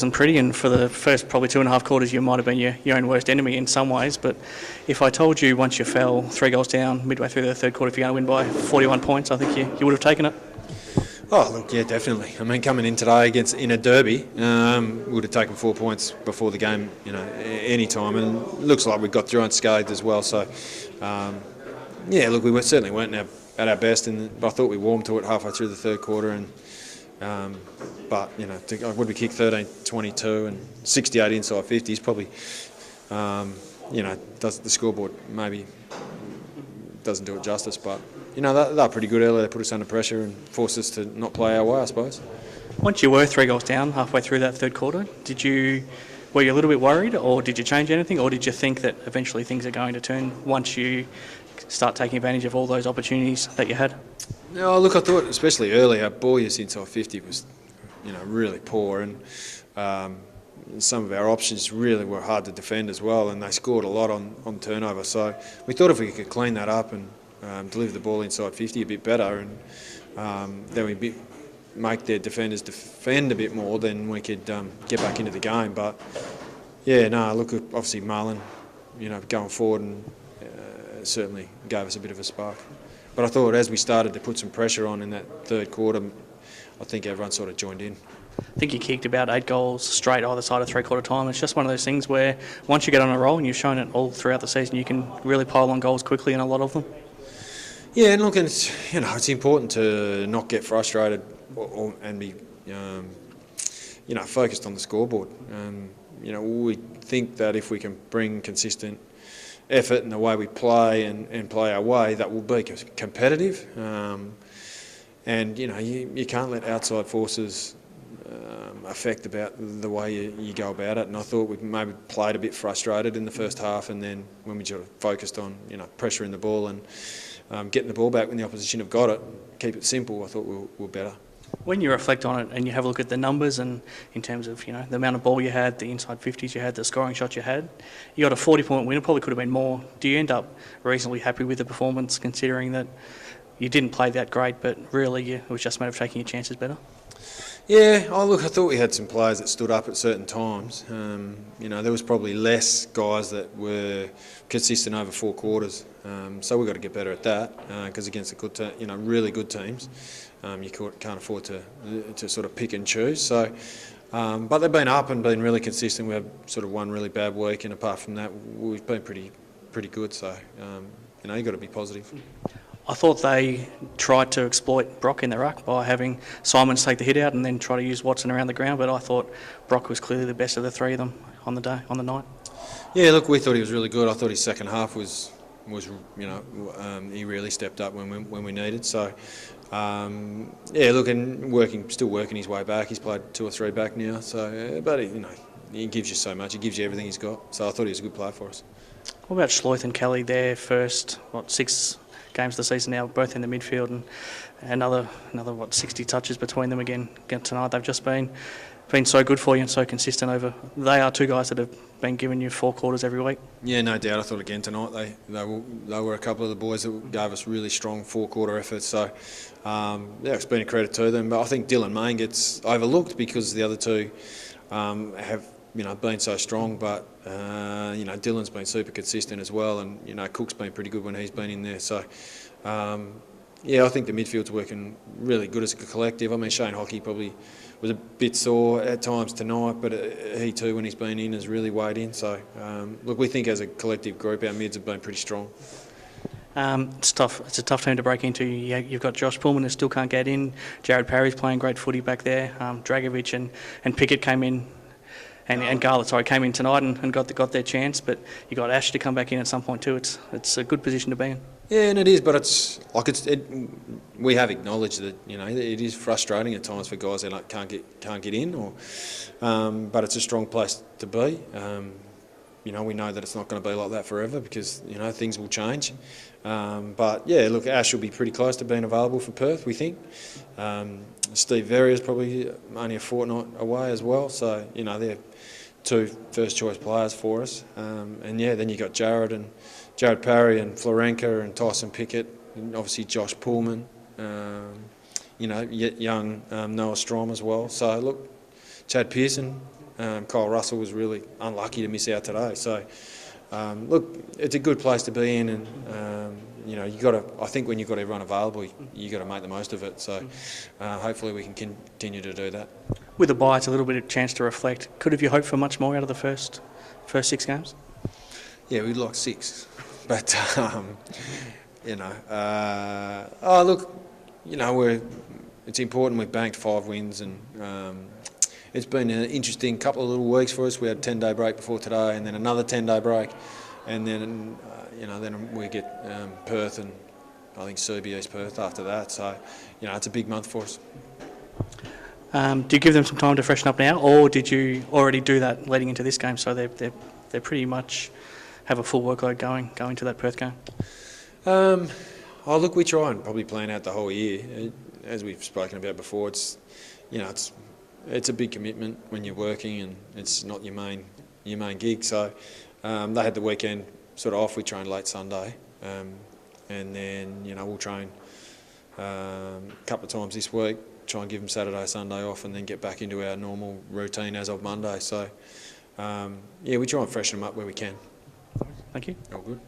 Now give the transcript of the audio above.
wasn't pretty, and for the first probably 2.5 quarters you might have been your own worst enemy in some ways, but if I told you once you fell 3 goals down midway through the third quarter if you're going to win by 41 points, I think you would have taken it. Oh, look, yeah, definitely. I mean, coming in today in a derby, would have taken 4 points before the game, any time, and it looks like we got through unscathed as well. So, yeah, look, we certainly weren't at our best, but I thought we warmed to it halfway through the third quarter, and but would we kick 13-22 and 68 inside 50 is probably, does the scoreboard maybe doesn't do it justice, but. They're pretty good earlier. They put us under pressure and forced us to not play our way, I suppose. Once you were 3 goals down halfway through that third quarter, were you a little bit worried, or did you change anything, or did you think that eventually things are going to turn once you start taking advantage of all those opportunities that you had? No, look, I thought especially earlier, ball use inside 50 was, really poor, and some of our options really were hard to defend as well, and they scored a lot on turnover. So we thought if we could clean that up and deliver the ball inside 50 a bit better, and then we make their defenders defend a bit more, then we could get back into the game. But yeah, no, look, obviously Marlon, going forward and certainly gave us a bit of a spark. But I thought as we started to put some pressure on in that third quarter, I think everyone sort of joined in. I think you kicked about 8 goals straight either side of three-quarter time. It's just one of those things where once you get on a roll, and you've shown it all throughout the season, you can really pile on goals quickly, and a lot of them. Yeah, and look, it's important to not get frustrated and be, focused on the scoreboard. We think that if we can bring consistent effort in the way we play and play our way, that will be competitive. And you can't let outside forces affect about the way you go about it. And I thought we maybe played a bit frustrated in the first half, and then when we sort of focused on pressuring the ball and getting the ball back when the opposition have got it, keep it simple, I thought we were better. When you reflect on it and you have a look at the numbers and in terms of the amount of ball you had, the inside 50s you had, the scoring shots you had, you got a 40-point win. It probably could have been more. Do you end up reasonably happy with the performance, considering that you didn't play that great, but really it was just a matter of taking your chances better? Yeah, I thought we had some players that stood up at certain times. There was probably less guys that were consistent over 4 quarters. So we've got to get better at that, because against really good teams, you can't afford to sort of pick and choose. So, but they've been up and been really consistent. We had sort of one really bad week, and apart from that, we've been pretty good. So, you've got to be positive. I thought they tried to exploit Brock in the ruck by having Simons take the hit out and then try to use Watson around the ground, but I thought Brock was clearly the best of the three of them on the night. Yeah, look, we thought he was really good. I thought his second half was he really stepped up when we needed. So, look, and still working his way back. He's played 2 or 3 back now. So, but he gives you so much. He gives you everything he's got. So I thought he was a good player for us. What about Schleith and Kelly? Their first 6 games of the season now, both in the midfield, and another 60 touches between them again tonight. They've just been so good for you and so consistent over. They are 2 guys that have been giving you 4 quarters every week. Yeah, no doubt. I thought again tonight they were a couple of the boys that gave us really strong 4-quarter efforts. So it's been a credit to them. But I think Dylan Main gets overlooked because the other 2 have been so strong. But Dylan's been super consistent as well, and Cook's been pretty good when he's been in there. So. I think the midfield's working really good as a collective. I mean, Shane Hockey probably was a bit sore at times tonight, but he too, when he's been in, has really weighed in. So, look, we think as a collective group, our mids have been pretty strong. It's tough. It's a tough team to break into. You've got Josh Pullman who still can't get in. Jared Parry's playing great footy back there. Dragovic and Pickett came in. And Garlett, came in tonight and got their chance, but you got Ash to come back in at some point too. It's a good position to be in. Yeah, and it is, but we have acknowledged that it is frustrating at times for guys that can't get in, but it's a strong place to be. We know that it's not going to be like that forever because things will change. But yeah, look, Ash will be pretty close to being available for Perth, we think. Steve Verrier's probably only a fortnight away as well, so they're 2 first-choice players for us. And yeah, then you got Jared Parry and Florenka and Tyson Pickett, and obviously Josh Pullman, young Noah Strom as well. So look, Chad Pearson Kyle Russell was really unlucky to miss out today. So, look, it's a good place to be in, and you got to. I think when you've got everyone available, you got to make the most of it. So, hopefully, we can continue to do that. With a bye, it's a little bit of chance to reflect. Could have you hoped for much more out of the first 6 games? Yeah, we'd like 6, but look, it's important. We've banked 5 wins, and it's been an interesting couple of little weeks for us. We had a 10-day break before today, and then another 10-day break, and then then we get Perth and I think Serbia East Perth after that. So it's a big month for us. Do you give them some time to freshen up now, or did you already do that leading into this game? So they're pretty much have a full workload going to that Perth game. Look, we try and probably plan out the whole year. As we've spoken about before, it's a big commitment when you're working, and it's not your main gig. So they had the weekend sort of off. We trained late Sunday, and then we'll train a couple of times this week. Try and give them Saturday, Sunday off, and then get back into our normal routine as of Monday. So we try and freshen them up where we can. Thank you. All good.